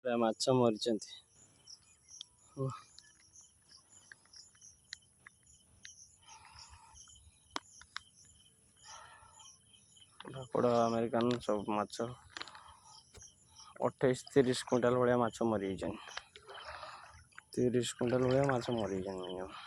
ମାଛ ମରିଛନ୍ତି। ଭାକୁର ଆମେରିକାନ ସବୁ ମାଛ 28-30 କୁଇଣ୍ଟାଲ ଭଳିଆ ମାଛ ମରିଯାଇଛନ୍ତି। 30 କୁଇଣ୍ଟାଲ ଭଳିଆ ମାଛ ମରିଯାଇଛନ୍ତି ମିନିମମ୍।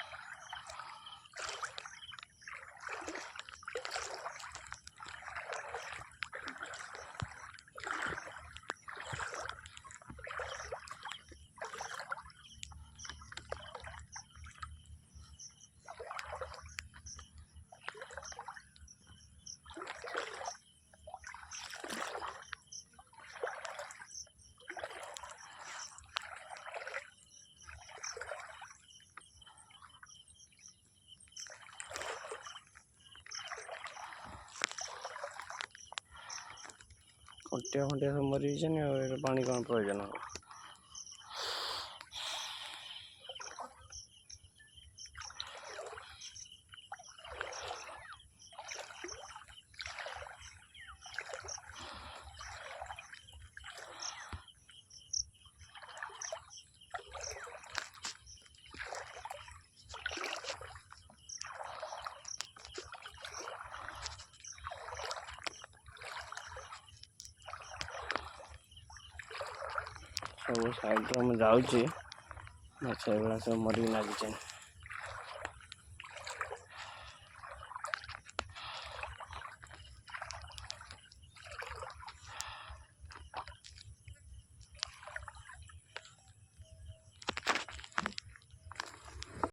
କଣ୍ଟିଆ ଫଣ୍ଟିଆ ସବୁ ମରିଯାଇଛନ୍ତି ଆଉ ଏ ପାଣି କ'ଣ ପ୍ରয়োଜନ ହବ। ସବୁ ସାଇଡ଼ରେ ମୁଁ ଯାଉଛି ମାଛ ଏଗୁଡ଼ା ସବୁ ମରିକି ଲାଗିଛନ୍ତି।